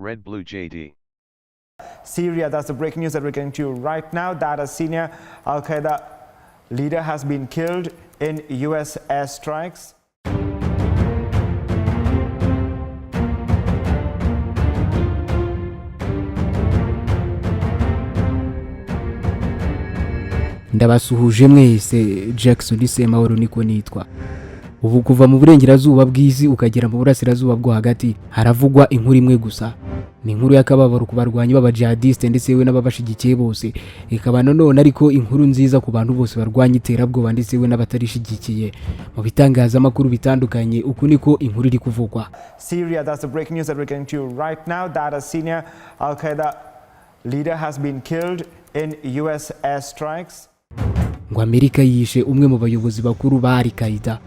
RedBlue JD. Syria, that's the breaking news that we're getting to you right now, that a senior Al-Qaeda leader has been killed in US airstrikes. Ndabasuhuje mwese. Jackson Semahoro niko nitwa. Ubu kuva mu burengerazuba bw'isi ukagera mu burasirazuba bwo hagati haravugwa inkuru imwe gusa. Ni inkuru y'akababaro ku barwanyi b'abajihadiste ndetse yewe n'ababashigikiye bose. Ikaba none ariko inkuru nziza ku bantu bose barwanya iterabwoba ndetse yewe n'abatarishigikiye. Mu bitangazamakuru bitandukanye uku niko inkuru iri kuvugwa. Syria, that's the breaking news that we're getting to you right now, that a senior Al-Qaeda leader has been killed in US airstrikes. Ngo Amerika yishe umwe mu bayobozi bakuru ba Al-Qaeda.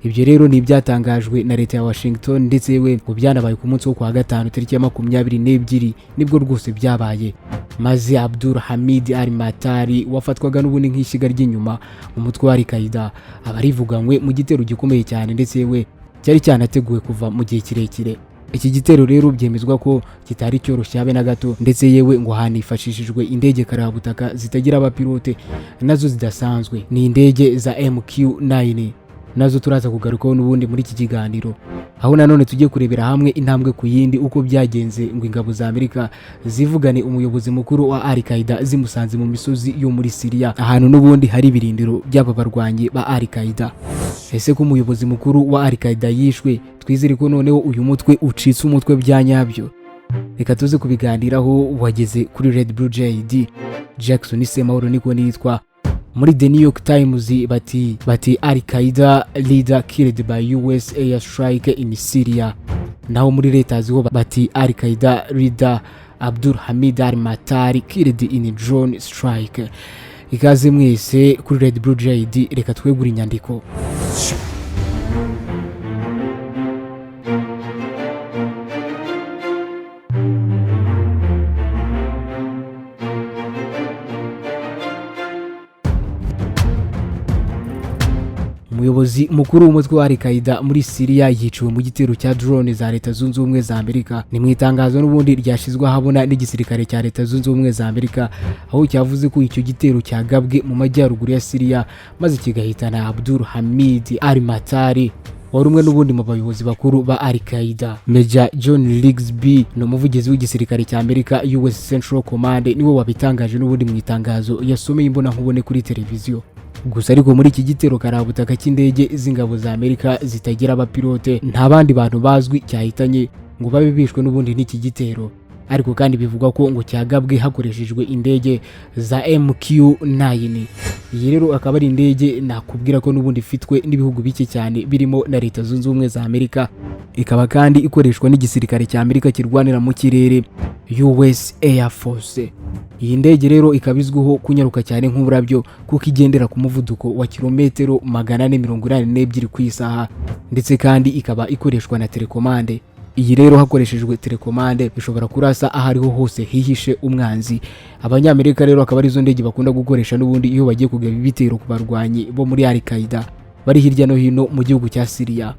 Ibyo rero ni ibyatangajwe na leta ya Washington ndetse yewe ngo byanabaye ku munsi wo kwa gatanu tariki ya 22 nibwo rwose byabaye. Maze Abdul Hamid al-Matari wafatwaga n'ubundi nk'ishiga ry'inyuma mu mutwe wa Al-Qaeda abarivuganywe mu gitero gikomeye cyane ndetse yewe cyari cyanateguwe kuva mu gihe kirekire. Iki gitero rero byemezwa ko kitari cyoroshye habe na gato ndetse yewe ngo hanifashishijwe indege karabutaka zitagira abapilote nazo zidasanzwe, ni indege za MQ-9 nazo turaza kugarukaho n'ubundi muri iki kiganiro, aho nanone tujye kurebera hamwe intambwe ku yindi uko byagenze ngo ingabo za Amerika zivugane umuyobozi mukuru wa Al-Qaeda zimusanze mu misozi yo muri Syria, ahantu n'ubundi hari ibirindiro by'aba barwanyi ba Al-Qaeda. Ese ko umuyobozi mukuru wa Al-Qaeda yishwe, twizere ko noneho uyu mutwe ucitse umutwe bya nyabyo? Reka tuze kubiganiraho. Wageze kuri RedBlue JD. Jackson Semahoro niko nitwa. Muri The New York Times bati Al-Qaeda leader killed by US airstrike in Syria. Naho muri leta ziho bati Al-Qaeda leader Abdul Hamid al-Matari killed in drone strike. Ikaze mwese kuri RedBlue JD. Reka twegura inyandiko. Umuyobozi mukuru w'umutwe wa Al-Qaeda muri Syria yiciwe mu gitero cya drone za Leta Zunze Ubumwe za Amerika. Ni mu itangazo n'ubundi ryashizwe ahabona n'igisirikare cya Leta Zunze Ubumwe za Amerika, aho cyavuze ko icyo gitero cyagabwe mu majyaruguru ya Syria maze kigahitana Abdul Hamid al-Matari, wari umwe n'ubundi mu bayobozi bakuru ba Al-Qaeda. Major John Rigsby no muvugizi w'igisirikare cya Amerika US Central Command niwe wabitangaje n'ubundi mu itangazo yasomeye imbona nkubone kuri televiziyo. Gusa ariko muri iki gitero karabutaka cy'indege z'ingabo za Amerika zitagira abapilote nta bandi bantu bazwi cyahitanye ngo babe bishwe n'ubundi n'iki gitero, ariko kandi bivugwa ko ngo cyagabwe hakoreshejwe indege za MQ-9. Iyi rero akaba ari indege nakubwira ko n'ubundi ifitwe n'ibihugu bike cyane birimo na Leta Zunze Ubumwe za Amerika, ikaba kandi ikoreshwa n'igisirikare cya Amerika kirwanira mu kirere US Air Force. Iyi ndege rero ikabizwiho kunyaruka cyane nk'uburabyo kuko igendera ku muvuduko wa kilometero 482 ku isaha, ndetse kandi ikaba ikoreshwa na telekomande. Iyi rero hakoreshejwe telekomande bishobora kurasa ahariho hose hihishe umwanzi. Abanyamerika rero akaba ari zo ndege bakunda gukoresha n'ubundi iyo bagiye kugaba ibitero ku barwanyi bo muri Al-Qaeda bari hirya no hino mu gihugu cya Syria.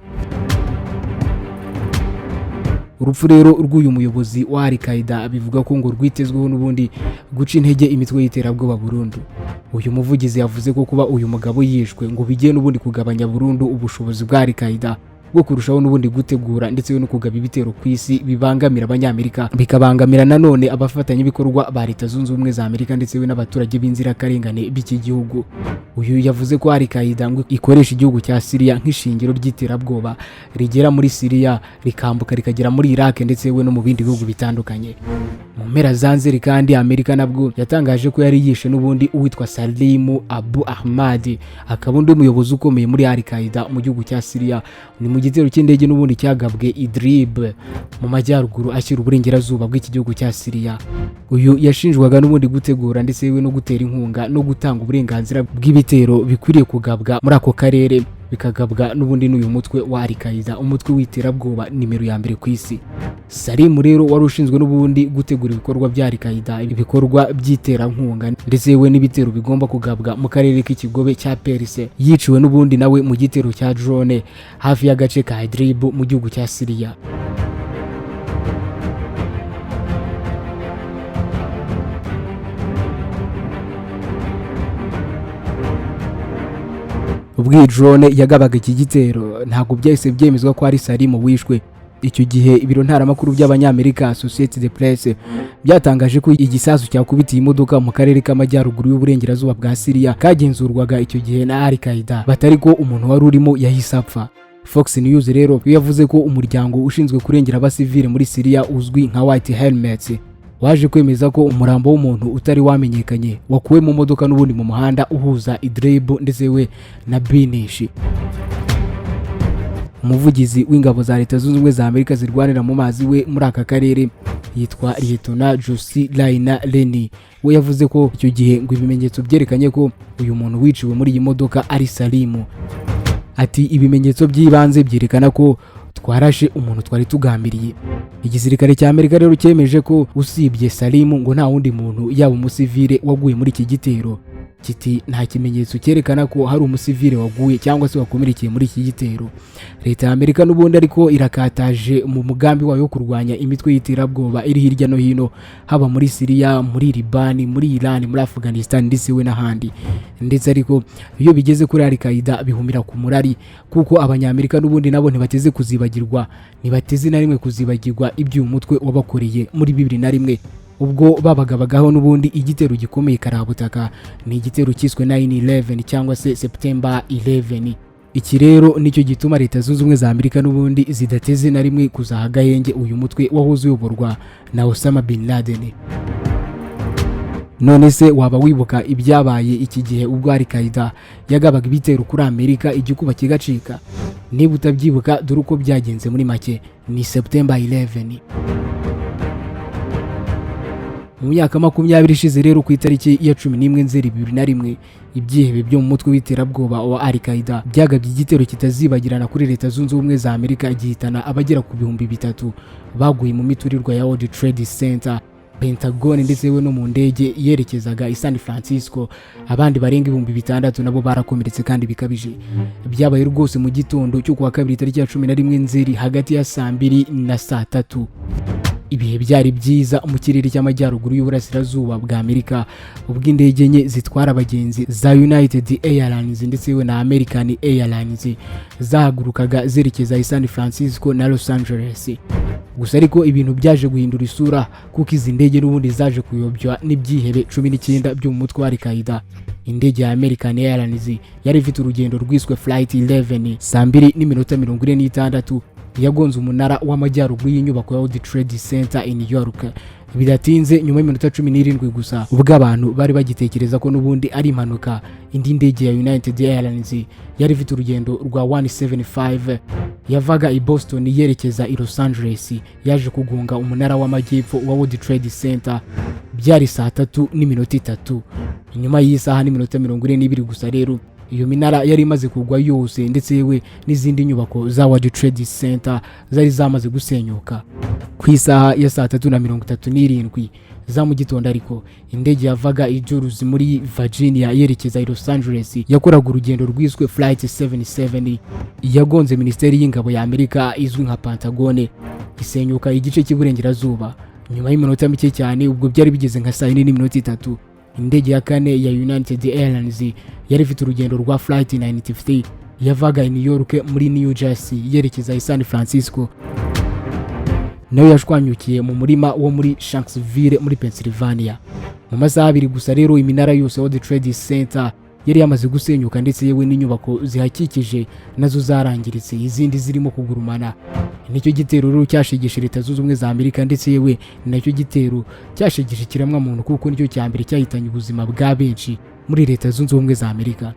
Urupfu rero rw'uyu muyobozi wa Al-Qaeda bivuga ko ngo rwitezweho n'ubundi guca intege imitwe y'iterabwoba burundu. Uyu muvugizi yavuze ko kuba uyu mugabo yishwe ngo bigiye n'ubundi kugabanya burundu ubushobozi bwa Al-Qaeda bwo kurushaho n'ubundi gutegura ndetse no kugaba ibitero ku isi bibangamira abanyamerika, bikabangamira nanone abafatanya ibikorwa ba Leta Zunze Ubumwe za Amerika ndetse n'abaturage b'inzirakarengane b'iki gihugu. Uyu yavuze ko Al-Qaeda ngo ikoresha igihugu cya Syria nk'ishingiro ry'iterabwoba rigera muri Syria rikambuka rikagera muri Iraq ndetse no mu bindi bihugu bitandukanye. Mu mpera za Nzeri kandi Amerika nabwo yatangaje ko yari yishe n'ubundi uwitwa Salim Abu Ahmad, akaba undi muyobozi ukomeye muri Al-Qaeda mu gihugu cya Syria. Ni mu gitero cy'indege n'ubundi cyagabwe Idlib mu majyaruguru ashyira uburengerazuba bw'iki gihugu cya Syria. Uyu yashinjwaga n'ubundi gutegura ndetse no gutera inkunga no gutanga uburenganzira bw'ibitero bikwiriye kugabwa muri ako karere, bikagabwa n'ubundi n'uyu mutwe wa Al-Qaeda, umutwe w'iterabwoba nimero ya mbere ku isi. Salim rero wari ushinzwe n'ubundi gutegura ibikorwa bya Al-Qaeda, ibikorwa by'iterankunga ndetse yewe n'ibitero bigomba kugabwa mu karere k'ikigobe cya Perse, yiciwe n'ubundi nawe mu gitero cya drone hafi y'agace ka Idlib mu gihugu cya Syria. ubwo iyi drone yagabaga iki gitero ntabwo byahise byemezwa ko ari Salimu wishwe. Icyo gihe ibiro ntaramakuru by'abanyamerika Associated Press byatangaje ko igisasu cyakubitiye imodoka mu karere k'amajyaruguru y'uburengerazuba bwa Syria kagenzurwaga icyo gihe na Al-Qaeda, batari ko umuntu wari urimo yahise apfa. Fox News rero yavuze ko umuryango ushinzwe kurengera abasivile muri Syria uzwi nka White Helmets waje kwemeza ko umurambo w'umuntu utari wamenyekanye wakuwe mu modoka n'ubundi mu muhanda uhuza Idlib ndetse we na Binishi. Umuvugizi w'ingabo za Leta Zunze Ubumwe za Amerika zirwanira mu mazi we muri aka karere yitwa Lieutenant Josie Laina Leni, we yavuze ko icyo gihe ngo ibimenyetso byerekanye ko uyu muntu wiciwe muri iyi modoka ari Salimu. Ati ibimenyetso by'ibanze byerekana ko twarashe umuntu twari tugambiriye. Igisirikare cya Amerika rero cyemeje ko usibye Salimu ngo nta wundi muntu yaba umusivile waguye muri iki gitero. Kiti nta kimenyetso cyerekana ko hari umusivile waguye cyangwa se wakomerekeye muri iki gitero. Leta ya Amerika n'ubundi ariko irakataje mu mugambi wayo wo kurwanya imitwe y'iterabwoba iri hirya no hino, haba muri Syria, muri Liban, muri Iran, muri Afghanistan ndetse we n'ahandi. Ndetse ariko iyo bigeze kuri Al-Qaeda bihumira ku murari, kuko abanyamerika n'ubundi nabo ntibateze kuzibagirwa, ntibateze na rimwe kuzibagirwa ibyo umutwe wabakoreye muri 2001 ubwo babagabagaho n'ubundi igitero gikomeye karabutaka. Ni igitero cyiswe 9/11 cyangwa se September 11. Iki rero nicyo gituma Leta Zunze Ubumwe za Amerika n'ubundi zidateze na rimwe kuzahagahenge uyu mutwe wahoze uyoborwa na Osama bin Laden. None se waba wibuka ibyabaye iki gihe ubwo Al-Qaeda yagabaga ibitero kuri Amerika igikuba kigacika? Niba utabyibuka dore uko byagenze muri make. Ni September 11. Mu myaka 20 ishize rero ku itariki ya 11 Nzeri 2001 ibyihebe byo mu mutwe w'iterabwoba wa Al-Qaeda byagabye igitero kitazibagirana kuri Leta Zunze Ubumwe za Amerika gihitana abagera ku 3,000 baguye mu miturirwa ya World Trade Center, Pentagon ndetse we no mu ndege yerekezaga i San Francisco. Abandi barenga 6,000 nabo barakomeretse kandi bikabije. Byabaye rwose mu gitondo cyo kuwa kabiri tariki ya 11 Nzeri hagati ya saa 2 na saa 3. Ibihe byari byiza mu kirere cy'amajyaruguru y'uburasirazuba bwa Amerika, ubwo indege enye zitwara abagenzi za United Airlines ndetse we na American Airlines zahagurukaga zerekeza i San Francisco na Los Angeles. Gusa ariko ibintu byaje guhindura isura kuko izi ndege n'ubundi zaje kuyobywa n'ibyihebe 19 byo mu mutwe wa Al-Qaeda. Indege ya American Airlines yari ifite urugendo rwiswe Flight 11 saa 2:46 yagonze umunara w'amajyaruguru y'inyubako ya World Trade Center in New York. Bidatinze nyuma y'iminota 17 gusa ubwo abantu bari bagitekereza ko n'ubundi ari impanuka, indi ndege ya United Airlines yari ifite urugendo rwa 175 yavaga i Boston yerekeza i Los Angeles yaje kugunga umunara w'amajyepfo wa World Trade Center. Byari saa 3:3. Nyuma y'isaha n'iminota 42 gusa rero iyo minara yari imaze kugwa yose ndetse yewe n'izindi nyubako za World Trade Center zari zamaze gusenyuka. Ku isaha ya saa 3:37 za mu gitondo ariko indege yavaga i Juruzi muri Virginia yerekeza i Los Angeles yakoraga urugendo rwiswe Flight 77 yagonze Minisiteri y'Ingabo ya Amerika izwi nka Pentagon, isenyuka igice cy'iburengerazuba. Nyuma y'iminota mike cyane ubwo byari bigeze nka saa 4:3 indege ya kane ya United Airlines yari ifite urugendo rwa Flight 93 yavaga i New York muri New Jersey yerekeza i San Francisco, nayo yashwanyukiye mu murima wo muri Shanksville muri Pennsylvania. Mu masaha 2 gusa rero iminara yose World Trade Center yari yamaze gusenyuka ndetse yewe n'inyubako zihakikije nazo zarangiritse, izindi zirimo kugurumana. Nicyo gitero rero cyashegeshe Leta Zunze Ubumwe za Amerika ndetse yewe nacyo gitero cyashegeshe kiramwa muntu kuko nicyo cyambere cyahitanye ubuzima bwa benshi muri Leta Zunze Ubumwe za Amerika.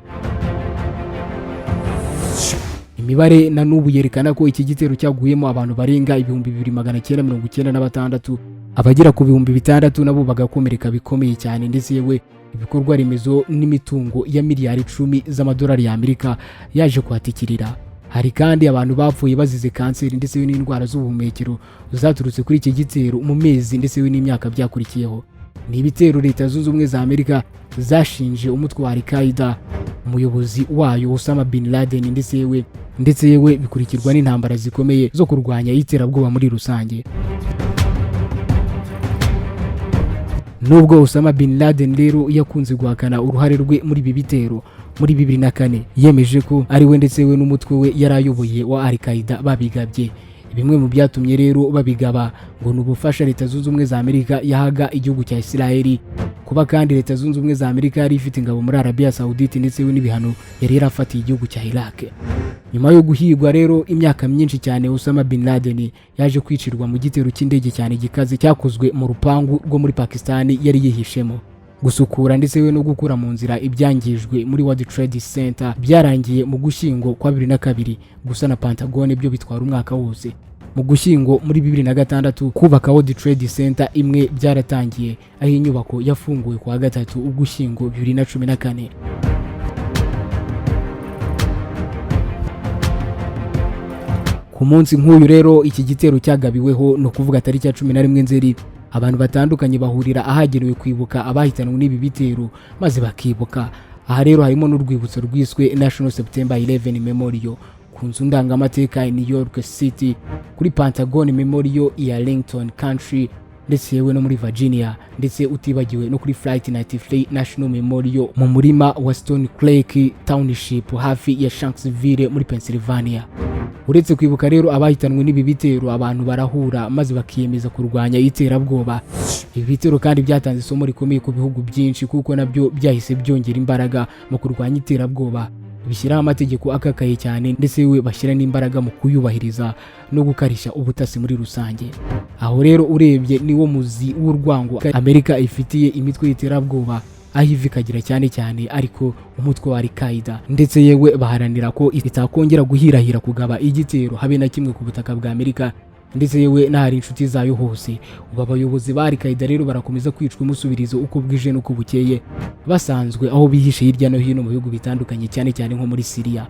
Imibare na n'ubu yerekana ko iki gitero cyaguyemo abantu barenga 2,996, abagera ku 6,000 nabo bagakomereka bikomeye cyane ndetse yewe ibikorwa remezo n'imitungo ya miliyari 10 z'amadolari ya Amerika yaje kwatikirira. Hari kandi abantu bapfuye bazize kanseri ndetse n'indwara z'ubuhumekero zaturutse kuri iki gitero mu mezi ndetse n'imyaka byakurikiyeho. Ni ibitero Leta Zunze Ubumwe za Amerika zashinje umutwe wa Al-Qaeda, umuyobozi wayo Osama bin Laden ndetse yewe bikurikirwa n'intambara zikomeye zo kurwanya iterabwoba muri rusange. Nubwo Osama bin Laden rero yakunze guhakana uruhare rwe muri ibi bitero, muri 2004 yemeje ko ari we ndetse we n'umutwe we yarayoboye wa Al-Qaeda babigabye. Bimwe mu byatumye rero babigaba ngo n'ubufasha Leta Zunze Ubumwe za Amerika yahaga igihugu cya Israeli, kuba kandi Leta Zunze Ubumwe za Amerika yari ifite ingabo muri Arabia Saudite ndetse we n'ibihano yari yarafatiye igihugu cya Iraq. Nyuma yo guhigwa rero imyaka myinshi cyane, Osama bin Laden yaje kwicirwa mu gitero cy'indege cyane gikaze cyakozwe mu rupangu rwo muri Pakistan yari yihishemo. Gusukura ndetse we no gukura mu nzira ibyangijwe muri World Trade Center byarangiye mu Gushyingo kwa 2002, gusa na Pentagon byo bitwara umwaka wose. Mu Gushyingo muri 2006 kubaka World Trade Center imwe byaratangiye, aho inyubako yafunguwe kwa gatatu Ugushyingo 2014. Ku munsi nk'uyu rero iki gitero cyagabiweho no kuvuga tariki ya 11 Nzeri, abantu batandukanye bahurira ahagenewe kwibuka abahitanwe n'ibi bitero maze bakibuka. Aha rero harimo n'urwibutso rwiswe National September 11 Memorial ku nzu ndangamateka New York City, kuri Pentagon Memorial ya Arlington Country ndetse yewe no muri Virginia, ndetse utibagiwe no kuri Flight 93 National Memorial mu murima wa Stone Creek Township hafi ya Shanksville muri Pennsylvania. Uretse kwibuka rero abahitanwe n'ibi bitero, abantu barahura maze bakiyemeza kurwanya iterabwoba. Ibi bitero kandi byatanze isomo rikomeye ku bihugu byinshi, kuko nabyo byahise byongera imbaraga mu kurwanya iterabwoba, bishyiraho amategeko akakaye cyane ndetse we bashyira n'imbaraga mu kuyubahiriza no gukarisha ubutasi muri rusange. Aho rero urebye niwo muzi w'urwango Amerika ifitiye imitwe y'iterabwoba, aho ivi kagira cyane cyane ariko umutwe wa Al-Qaeda, ndetse yewe baharanira ko itakongera guhirahira kugaba igitero habe na kimwe ku butaka bwa Amerika, ndetse yewe n'ahari inshuti zayo hose. Ubu abayobozi ba Al-Qaeda rero barakomeza kwicwa umusubirizo uko bwije n'uko bukeye, basanzwe aho bihishe hirya no hino mu bihugu bitandukanye, cyane cyane nko muri Syria.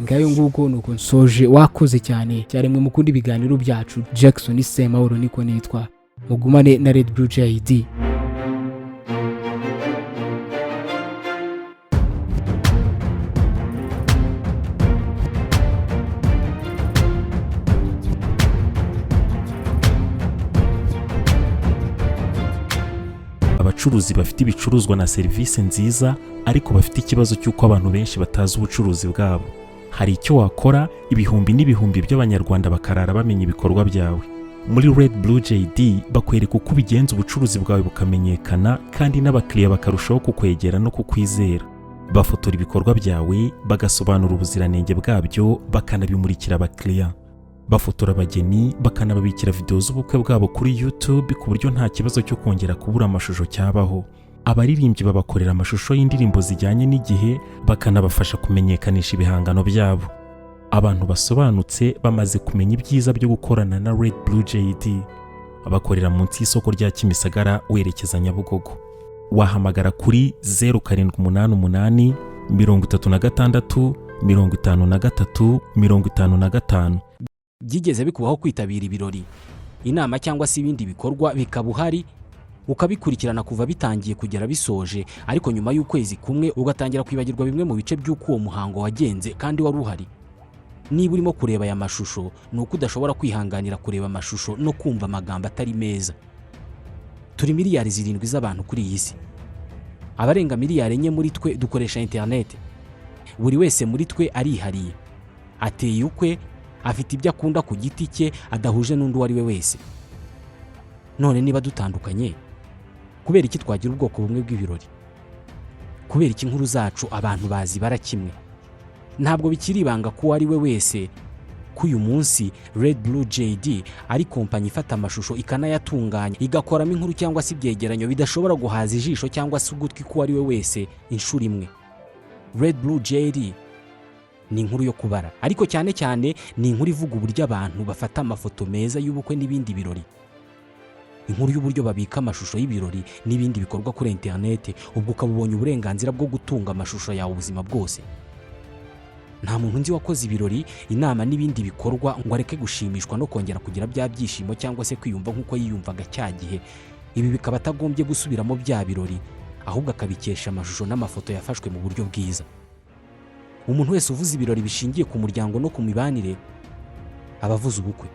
Ngayo nguko nuko nsoje, wakoze cyane cyaremwe mu kundi biganiro byacu. Jackson Semahoro niko nitwa, mugumane na RedBlue JD. Abacuruzi bafite ibicuruzwa na serivisi nziza, ariko bafite ikibazo cy'uko abantu benshi batazi ubucuruzi bwabo. Hari icyo wakora ibihumbi n'ibihumbi by'abanyarwanda bakarara bamenya ibikorwa byawe. Muri RedBlue JD bakwereka uko ubigenza ubucuruzi bwawe bukamenyekana, kandi n'abakiriya bakarushaho kukwegera no kukwizera. Bafotora ibikorwa byawe, bagasobanura ubuziranenge bwabyo, bakanabimurikira abakiriya. Bafotora abageni, bakanababikira video z'ubukwe bwabo kuri YouTube ku buryo nta kibazo cyo kongera kubura amashusho cyabaho. Abaririmbyi babakorera amashusho y'indirimbo zijyanye n'igihe, bakanabafasha kumenyekanisha ibihangano byabo. Abantu basobanutse bamaze kumenya ibyiza byo gukorana na RedBlue JD. Abakorera munsi y'isoko rya Kimisagara werekeza Nyabugogo. Wahamagara kuri 0788 36 53 55. Byigeze bikubaho kwitabira ibirori, inama cyangwa se ibindi bikorwa bikaba uhari ukabikurikirana kuva bitangiye kugera bisoje, ariko nyuma y'ukwezi kumwe ugatangira kwibagirwa bimwe mu bice by'uko uwo muhango wagenze kandi wari uhari? Niba urimo kureba aya mashusho, nuko udashobora kwihanganira kureba amashusho no kumva amagambo atari meza. Turi miliyari 7 z'abantu kuri iyi si. Abarenga miliyari 4 muri twe dukoresha internet. Buri wese muri twe arihariye, ateye ukwe, afite ibyo akunda ku giti cye adahuje n'undi wari we wese. None niba dutandukanye, kubera iki twagira ubwoko bumwe bw'ibirori? Kubera iki inkuru zacu abantu bazi barakimwe? Ntabwo bikiri ibanga ko ari we wese ko uyu munsi RedBlue JD ari kompanyi ifata amashusho ikanayatunganya, igakoramo inkuru cyangwa se ibyegeranyo bidashobora guhaza ijisho cyangwa se ugutwi ko ari we wese inshuro imwe. RedBlue JD ni inkuru yo kubara, ariko cyane cyane ni inkuru ivuga uburyo abantu bafata amafoto meza y'ubukwe n'ibindi birori. Inkuru y'uburyo babika amashusho y'ibirori n'ibindi bikorwa kuri internet, ubwo ukabubonye uburenganzira bwo gutunga amashusho yawe ubuzima bwose. Nta muntu nzi wakoze ibirori, inama n'ibindi bikorwa ngo areke gushimishwa no kongera kugira bya byishimo cyangwa se kwiyumva nk'uko yiyumvaga cya gihe. Ibi bikaba atagombye gusubiramo bya birori, ahubwo akabikesha amashusho n'amafoto yafashwe mu buryo bwiza. Umuntu wese uvuze ibirori bishingiye ku muryango no ku mibanire abavuze ubukwe.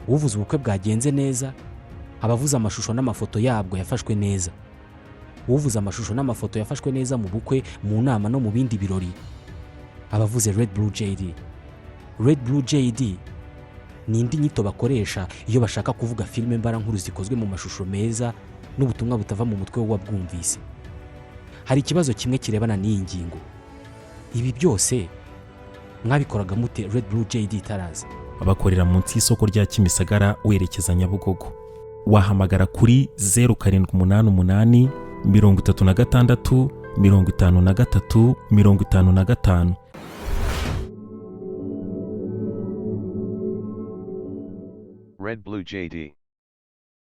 Uvuze ubukwe bwagenze neza, abavuze amashusho n'amafoto yabwo yafashwe neza. uvuze amashusho n'amafoto yafashwe neza mu bukwe, mu nama no mu bindi birori, abavuze RedBlue JD. RedBlue JD ni indi nyito bakoresha iyo bashaka kuvuga filime mbarankuru zikozwe mu mashusho meza n'ubutumwa butava mu mutwe w'uwabwumvise. Hari ikibazo kimwe kirebana n'iyi ngingo. Ibi byose mwabikoraga mute RedBlue JD itaraza? Bakorera munsi y'isoko rya Kimisagara werekeza Nyabugogo. Wahamagara kuri 0788 36 53 55. RedBlue JD.